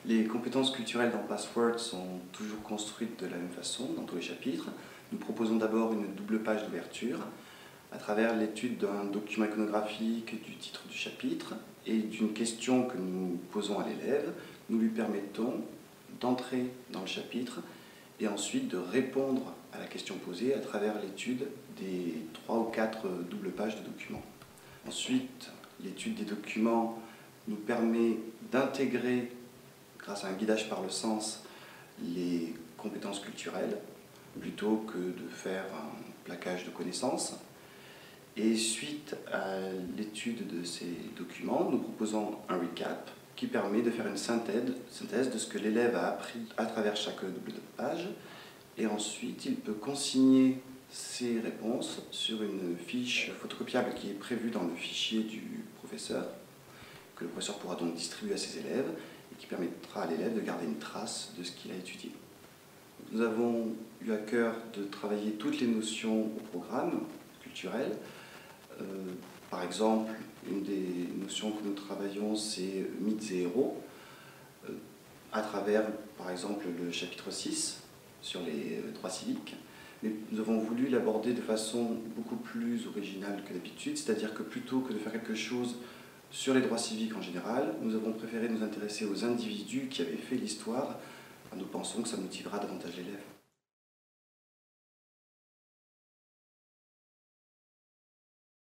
Les compétences culturelles dans Password sont toujours construites de la même façon dans tous les chapitres. Nous proposons d'abord une double page d'ouverture à travers l'étude d'un document iconographique, du titre du chapitre et d'une question que nous posons à l'élève. Nous lui permettons d'entrer dans le chapitre et ensuite de répondre à la question posée à travers l'étude des 3 ou 4 doubles pages de documents. Ensuite, l'étude des documents nous permet d'intégrer, grâce à un guidage par le sens, les compétences culturelles, plutôt que de faire un plaquage de connaissances. Et suite à l'étude de ces documents, nous proposons un recap qui permet de faire une synthèse de ce que l'élève a appris à travers chaque double page. Et ensuite, il peut consigner ses réponses sur une fiche photocopiable qui est prévue dans le fichier du professeur, que le professeur pourra donc distribuer à ses élèves et qui permettra à l'élève de garder une trace de ce qu'il a étudié. Nous avons eu à cœur de travailler toutes les notions au programme culturel. Par exemple, une des notions que nous travaillons, c'est mythes et héros, à travers, par exemple, le chapitre 6 sur les droits civiques. Mais nous avons voulu l'aborder de façon beaucoup plus originale que d'habitude, c'est-à-dire que plutôt que de faire quelque chose sur les droits civiques en général, nous avons préféré nous intéresser aux individus qui avaient fait l'histoire. Nous pensons que ça motivera davantage l'élève.